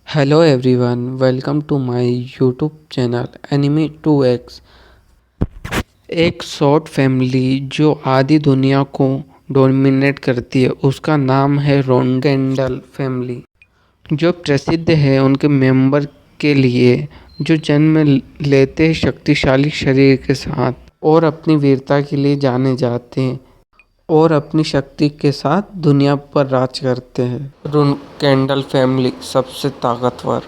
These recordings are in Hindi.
Hello everyone, welcome to my YouTube channel enemy 2x। एक शॉर्ट फैमिली जो आधी दुनिया को डोमिनेट करती है उसका नाम है रोंगेंडल फैमिली, जो प्रसिद्ध है उनके मेंबर के लिए जो जन्म लेते हैं शक्तिशाली शरीर के साथ और अपनी वीरता के लिए जाने जाते हैं और अपनी शक्ति के साथ दुनिया पर राज करते हैं। रोंगेंडल फैमिली सबसे ताकतवर,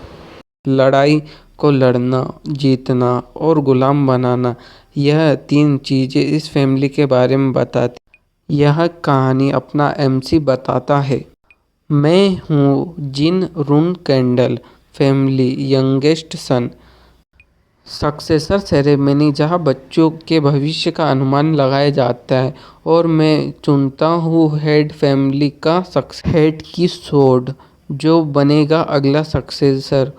लड़ाई को लड़ना, जीतना और गुलाम बनाना, यह तीन चीजें इस फैमिली के बारे में बताती। यह कहानी अपना एमसी बताता है। मैं हूँ जिन रोंगेंडल family youngest son. Successor ceremony जहाँ बच्चों के भविष्य का अनुमान लगाया जाता है और मैं चुनता हूँ हेड फैमिली का हेड की सोड जो बनेगा अगला सक्सेसर।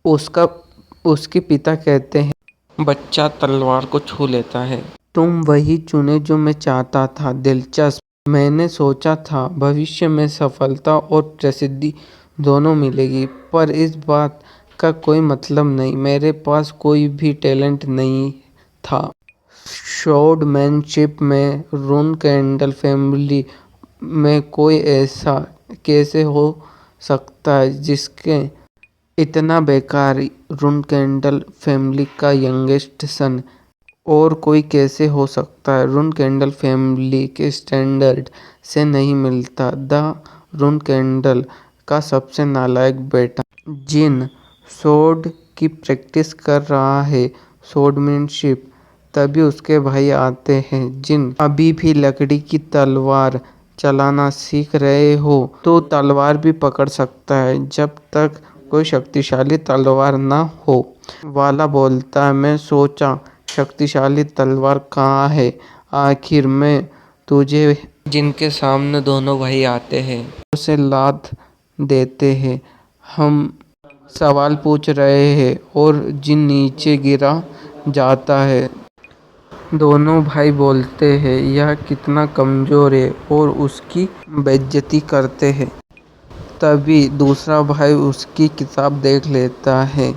उसके पिता कहते हैं, बच्चा तलवार को छू लेता है। तुम वही चुने जो मैं चाहता था। दिलचस्प। मैंने सोचा था भविष्य में सफलता और प्रसिद्धि दोनों मिलेगी, पर इस बात का कोई मतलब नहीं। मेरे पास कोई भी टैलेंट नहीं था। शोडमैनशिप में रोंगेंडल फैमिली में कोई ऐसा कैसे हो सकता है जिसके इतना बेकार। रोंगेंडल फैमिली का यंगेस्ट सन और कोई कैसे हो सकता है। रोंगेंडल फैमिली के स्टैंडर्ड से नहीं मिलता। द रोंगेंडल का सबसे नालायक बेटा जिन सोड की प्रैक्टिस कर रहा है, सोडमैनशिप। तभी उसके भाई आते हैं। जिन अभी भी लकड़ी की तलवार चलाना सीख रहे हो तो तलवार भी पकड़ सकता है जब तक कोई शक्तिशाली तलवार ना हो। वाला बोलता है, मैं सोचा शक्तिशाली तलवार कहाँ है आखिर में तुझे। जिनके सामने दोनों भाई आते हैं, उसे लात देते हैं। हम सवाल पूछ रहे हैं और जिन नीचे गिरा जाता है। दोनों भाई बोलते हैं यह कितना कमजोर है और उसकी बेइज्जती करते हैं। तभी दूसरा भाई उसकी किताब देख लेता है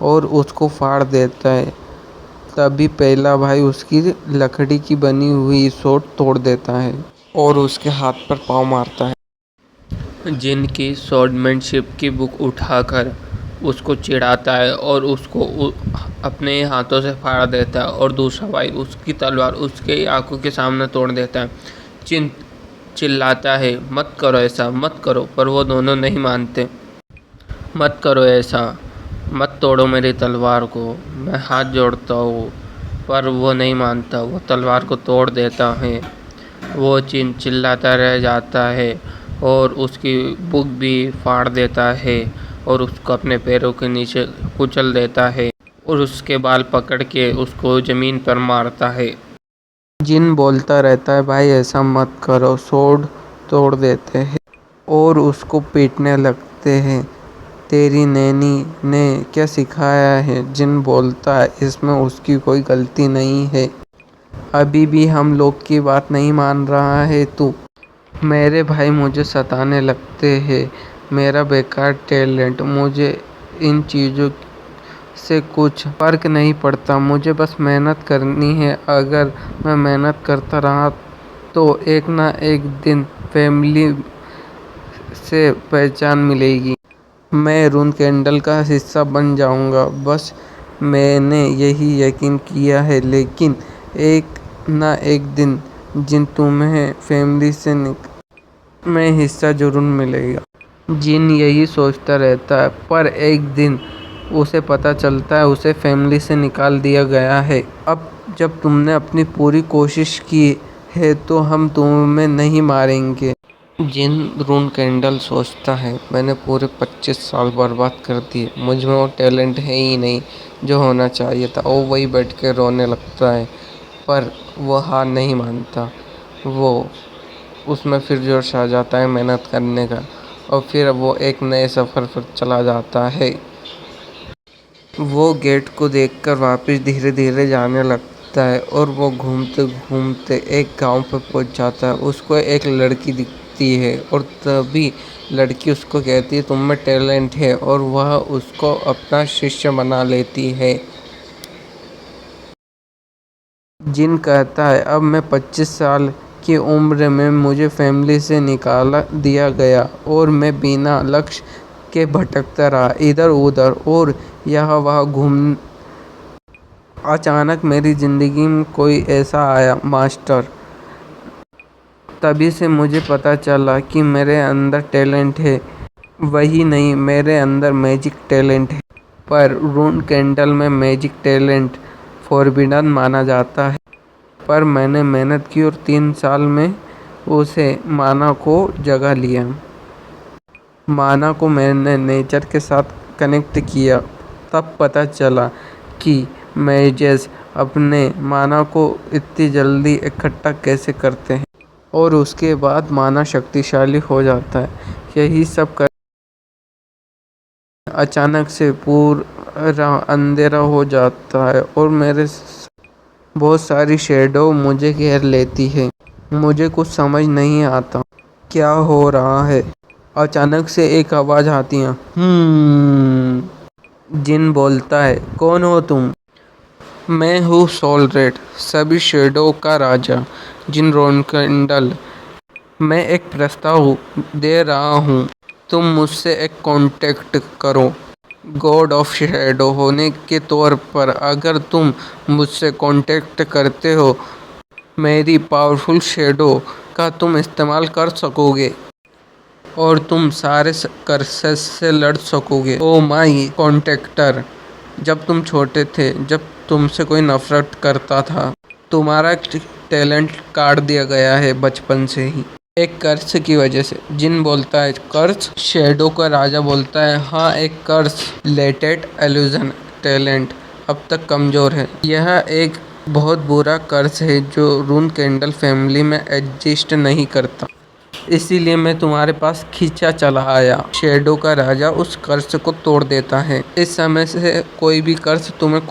और उसको फाड़ देता है। तभी पहला भाई उसकी लकड़ी की बनी हुई सोट तोड़ देता है और उसके हाथ पर पाँव मारता है। जिनकी स्वॉर्डमैनशिप की बुक उठाकर उसको चिढ़ाता है और उसको अपने हाथों से फाड़ देता है और दूसरा भाई उसकी तलवार उसके आंखों के सामने तोड़ देता है। जिन चिल्लाता है, मत करो ऐसा, मत करो, पर वो दोनों नहीं मानते। मत करो ऐसा, मत तोड़ो मेरी तलवार को, मैं हाथ जोड़ता हूँ, पर वो नहीं मानता। वो तलवार को तोड़ देता है। वो चिल्लाता रह जाता है और उसकी बुक भी फाड़ देता है और उसको अपने पैरों के नीचे कुचल देता है और उसके बाल पकड़ के उसको ज़मीन पर मारता है। जिन बोलता रहता है, भाई ऐसा मत करो। सोड तोड़ देते हैं और उसको पीटने लगते हैं। तेरी नैनी ने क्या सिखाया है? जिन बोलता है, इसमें उसकी कोई गलती नहीं है। अभी भी हम लोग की बात नहीं मान रहा है तू। मेरे भाई मुझे सताने लगते हैं। मेरा बेकार टैलेंट, मुझे इन चीज़ों से कुछ फर्क नहीं पड़ता। मुझे बस मेहनत करनी है। अगर मैं मेहनत करता रहा तो एक ना एक दिन फैमिली से पहचान मिलेगी। मैं रोंगेंडल का हिस्सा बन जाऊंगा। बस मैंने यही यकीन किया है। लेकिन एक ना एक दिन जिन तुम्हें फैमिली से में हिस्सा जरूर मिलेगा। जिन यही सोचता रहता है, पर एक दिन उसे पता चलता है उसे फैमिली से निकाल दिया गया है। अब जब तुमने अपनी पूरी कोशिश की है तो हम तुम्हें नहीं मारेंगे। जिन रोंगेंडल सोचता है, मैंने पूरे 25 साल बर्बाद कर दिए। मुझ में वो टैलेंट है ही नहीं जो होना चाहिए था। वो वही बैठ के रोने लगता है, पर वो हार नहीं मानता। वो उसमें फिर जोश आ जाता है मेहनत करने का और फिर वो एक नए सफ़र पर चला जाता है। वो गेट को देखकर वापस धीरे धीरे जाने लगता है और वो घूमते घूमते एक गांव पर पहुंच जाता है। उसको एक लड़की दिखती देखती है और तभी लड़की उसको कहती है तुम में टैलेंट है और वह उसको अपना शिष्य बना लेती है। जिन कहता है अब मैं 25 साल की उम्र में मुझे फैमिली से निकाला दिया गया और मैं बिना लक्ष्य के भटकता रहा इधर उधर और यहाँ वहाँ घूम। अचानक मेरी ज़िंदगी में कोई ऐसा आया मास्टर। तभी से मुझे पता चला कि मेरे अंदर टैलेंट है। वही नहीं, मेरे अंदर मैजिक टैलेंट है। पर रून कैंडल में मैजिक टैलेंट फॉरबिडन माना जाता है। पर मैंने मेहनत की और 3 साल में उसे माना को जगा लिया। माना को मैंने नेचर के साथ कनेक्ट किया। तब पता चला कि मैजेस अपने माना को इतनी जल्दी इकट्ठा कैसे करते हैं और उसके बाद माना शक्तिशाली हो जाता है। यही सब कर अचानक से पूरा अंधेरा हो जाता है और मेरे बहुत सारी शैडो मुझे घेर लेती है। मुझे कुछ समझ नहीं आता क्या हो रहा है। अचानक से एक आवाज़ आती है, जिन बोलता है कौन हो तुम? मैं हूँ सोल रेड, सभी शैडो का राजा जिन रोनकेंडल। मैं एक प्रस्ताव दे रहा हूँ, तुम मुझसे एक कांटेक्ट करो। गॉड ऑफ शैडो होने के तौर पर अगर तुम मुझसे कांटेक्ट करते हो मेरी पावरफुल शैडो का तुम इस्तेमाल कर सकोगे और तुम सारे कर्सेस से लड़ सकोगे। ओ माई कॉन्टेक्टर, जब तुम छोटे थे, जब तुमसे कोई नफरत करता था, तुम्हारा टैलेंट काट दिया गया है बचपन से ही एक कर्स की वजह से। जिन बोलता है कर्स? शैडो का राजा बोलता है हाँ, एक कर्स। लेटेड एल्यूजन टैलेंट अब तक कमज़ोर है। यह एक बहुत बुरा कर्स है जो रून कैंडल फैमिली में एग्जिस्ट नहीं करता, इसीलिए मैं तुम्हारे पास खींचा चला आया। शैडो का राजा उस कर्स को तोड़ देता है। इस समय से कोई भी कर्स तुम्हें